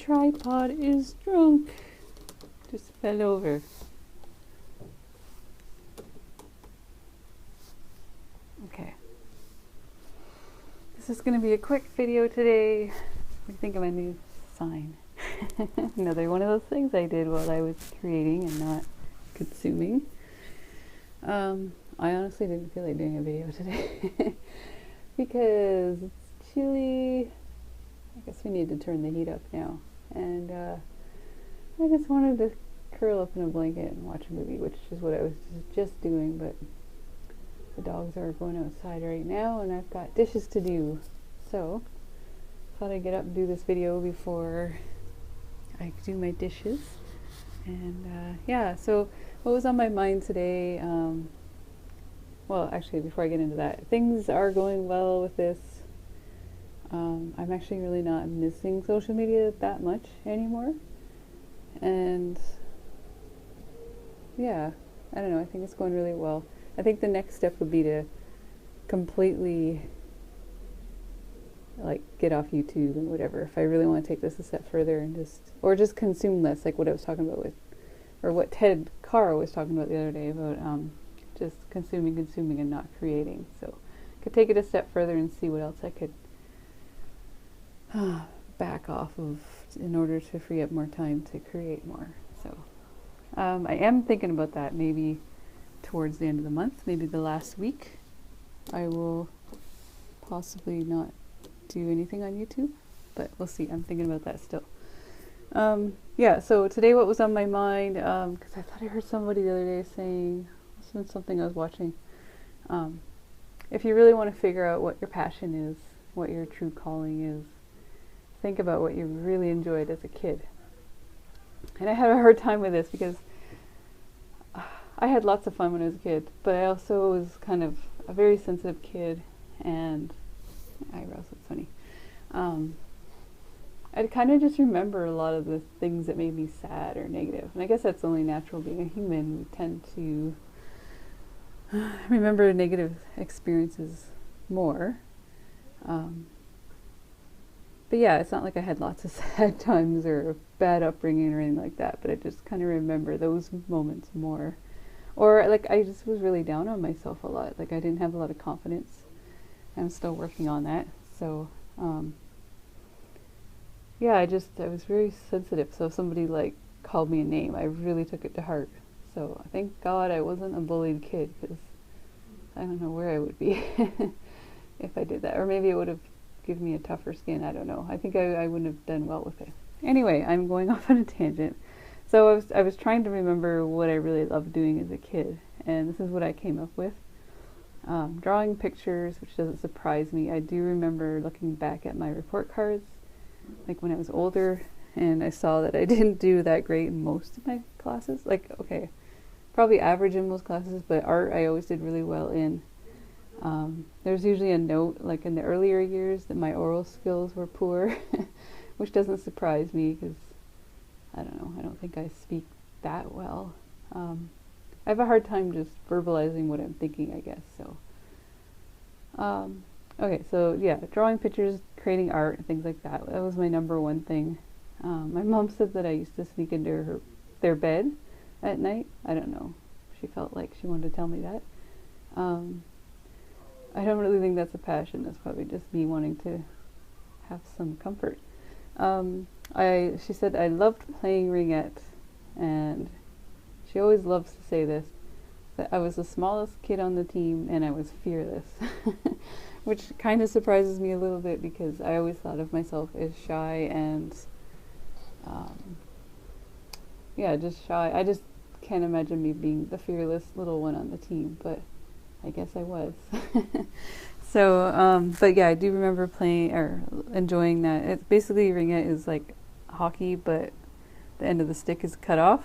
tripod is drunk. Just fell over. Okay. This is going to be a quick video today. What do you think of my new sign? Another one of those things I did while I was creating and not consuming. I honestly didn't feel like doing a video today because it's chilly. I guess we need to turn the heat up now. And I just wanted to curl up in a blanket and watch a movie, which is what I was just doing, but the dogs are going outside right now and I've got dishes to do. So, thought I'd get up and do this video before I do my dishes. And yeah, so what was on my mind today, well, actually, before I get into that, things are going well with this. I'm actually really not missing social media that much anymore. And yeah, I don't know, I think it's going really well. I think the next step would be to completely like get off YouTube and whatever, if I really want to take this a step further and just consume less, like what I was talking about with, or what Ted Carr was talking about the other day about just consuming and not creating. So I could take it a step further and see what else I could back off of in order to free up more time to create more. So I am thinking about that maybe towards the end of the month, maybe the last week. I will possibly not do anything on YouTube, but we'll see. I'm thinking about that still. Yeah, so today what was on my mind, because I thought I heard somebody the other day saying, something I was watching, if you really want to figure out what your passion is, what your true calling is, think about what you really enjoyed as a kid. And I had a hard time with this because I had lots of fun when I was a kid, but I also was kind of a very sensitive kid, and eyebrows look funny. I kind of just remember a lot of the things that made me sad or negative, and I guess that's only natural being a human. We tend to remember negative experiences more. But yeah, it's not like I had lots of sad times or bad upbringing or anything like that, but I just kind of remember those moments more. Or like I just was really down on myself a lot. Like I didn't have a lot of confidence. I'm still working on that. So yeah, I was very sensitive. So if somebody like called me a name, I really took it to heart. So thank God I wasn't a bullied kid, because I don't know where I would be if I did that. Or maybe it would have given me a tougher skin. I don't know. I think I wouldn't have done well with it. Anyway, I'm going off on a tangent. So I was trying to remember what I really loved doing as a kid, and this is what I came up with. Drawing pictures, which doesn't surprise me. I do remember looking back at my report cards, like when I was older, and I saw that I didn't do that great in most of my classes. Like, okay, probably average in most classes, but art I always did really well in. There's usually a note, like in the earlier years, that my oral skills were poor, which doesn't surprise me because, I don't know, I don't think I speak that well. I have a hard time just verbalizing what I'm thinking, I guess, so. Okay, so yeah, drawing pictures, creating art, and things like that. That was my number one thing. My mom said that I used to sneak into their bed at night. I don't know. She felt like she wanted to tell me that. I don't really think that's a passion. That's probably just me wanting to have some comfort. She said I loved playing ringette, and she always loves to say this, that I was the smallest kid on the team and I was fearless, which kind of surprises me a little bit because I always thought of myself as shy and yeah, just shy. I just can't imagine me being the fearless little one on the team, but I guess I was. So, but yeah, I do remember playing or enjoying that. It's basically, ringette is like hockey, but the end of the stick is cut off,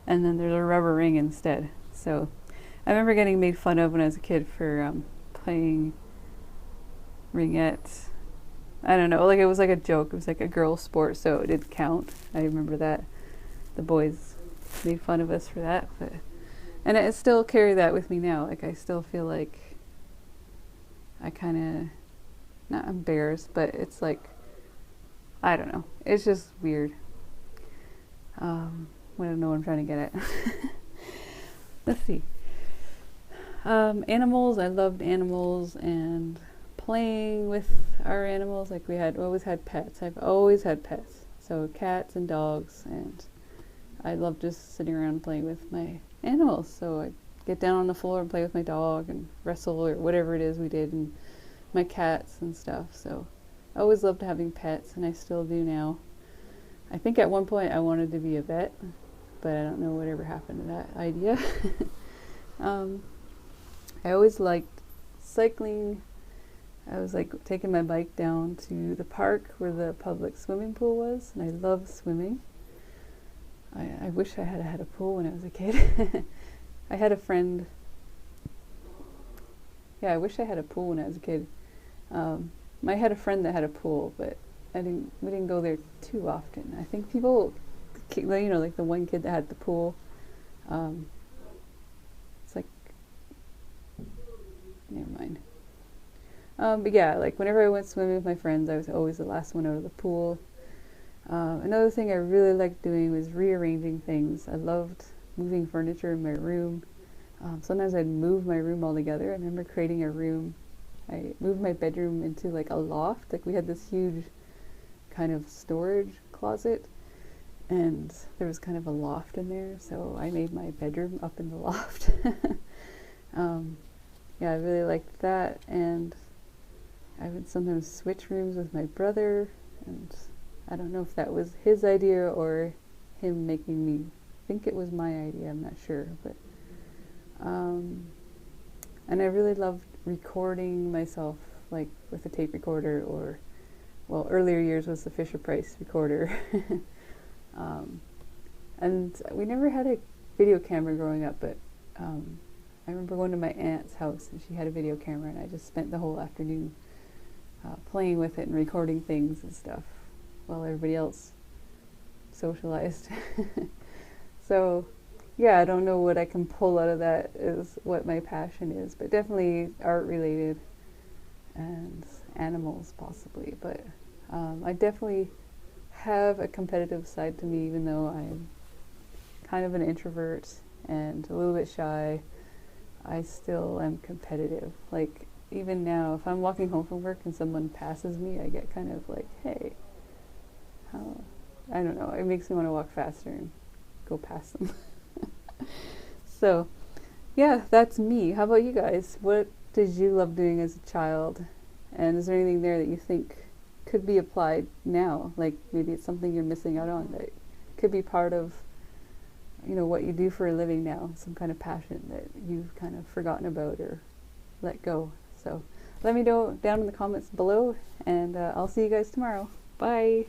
and then there's a rubber ring instead. So, I remember getting made fun of when I was a kid for playing ringette. I don't know, like it was like a joke. It was like a girl sport, so it didn't count. I remember that. The boys made fun of us for that, but and I still carry that with me now. Like I still feel like I kind of, not embarrassed, but it's like I don't know. It's just weird. I don't know what I'm trying to get at. Let's see. Animals. I loved animals and playing with our animals. Like we always had pets. I've always had pets. So cats and dogs, and I love just sitting around playing with my animals. So I get down on the floor and play with my dog and wrestle or whatever it is we did, and my cats and stuff. So I always loved having pets, and I still do now. I think at one point I wanted to be a vet, but I don't know whatever happened to that idea. I always liked cycling. I was like taking my bike down to the park where the public swimming pool was, and I love swimming. I wish I had had a pool when I was a kid. I had a friend. Yeah, I wish I had a pool when I was a kid. I had a friend that had a pool, but we didn't go there too often. I think people, like the one kid that had the pool, it's like, never mind. But yeah, like whenever I went swimming with my friends, I was always the last one out of the pool. Another thing I really liked doing was rearranging things. I loved moving furniture in my room. Sometimes I'd move my room all together. I remember creating a room. I moved my bedroom into like a loft. Like we had this huge kind of storage closet, and there was kind of a loft in there. So I made my bedroom up in the loft. Yeah, I really liked that, and I would sometimes switch rooms with my brother, and I don't know if that was his idea or him making me think it was my idea, I'm not sure, but and I really loved recording myself, like with a tape recorder, or well, earlier years was the Fisher-Price recorder. And we never had a video camera growing up, but I remember going to my aunt's house and she had a video camera, and I just spent the whole afternoon playing with it and recording things and stuff while everybody else socialized. So yeah, I don't know what I can pull out of that is what my passion is, but definitely art related and animals possibly. But I definitely have a competitive side to me, even though I'm kind of an introvert and a little bit shy. I still am competitive. Like even now, if I'm walking home from work and someone passes me, I get kind of like, hey, how? I don't know. It makes me want to walk faster and go past them. So, yeah, that's me. How about you guys? What did you love doing as a child? And is there anything there that you think could be applied now? Like maybe it's something you're missing out on that could be part of, you know, what you do for a living now, some kind of passion that you've kind of forgotten about or let go. So let me know down in the comments below, and I'll see you guys tomorrow. Bye.